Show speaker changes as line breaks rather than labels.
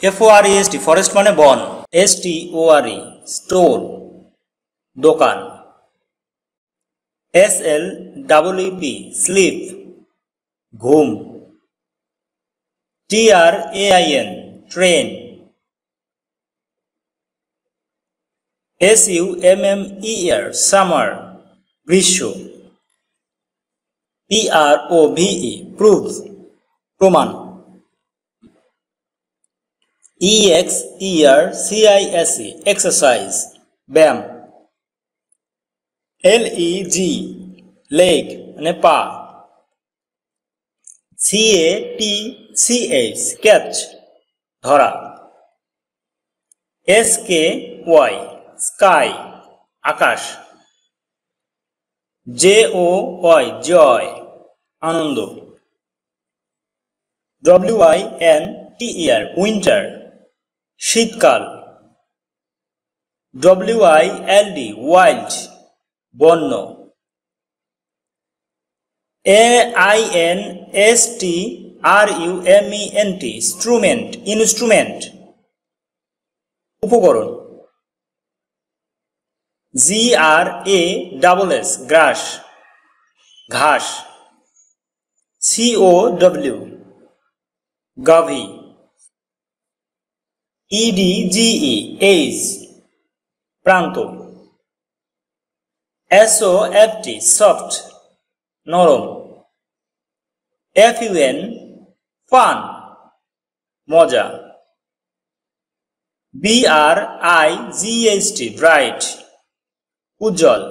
FOREST forest মানে বন, STORE store দোকান, SLEEP স্লিপ ঘুম, TRAIN ট্রেন, SUMMER সামার গ্রীষ্ম, PROVE প্রুফ প্রমাণ, EXERCISE এক্সারসাইজ ব্যায়াম, LEG লেগ মানে পা, CATCH ক্যাচ ধরা, SKY স্কাই আকাশ, JOY জয় আনন্দ, WINTER উইন্টার শীতকাল, WILD ওয়াইল্ড বন্য, INSTRUMENT ইনস্ট্রুমেন্ট উপকরণ, GRASS গ্রাস ঘাস, COW গাভী, EDGE এজ প্রান্ত, SOFT সফট নরম, FUN ফান মজা, BRIGHT ব্রাইট উজ্জ্বল।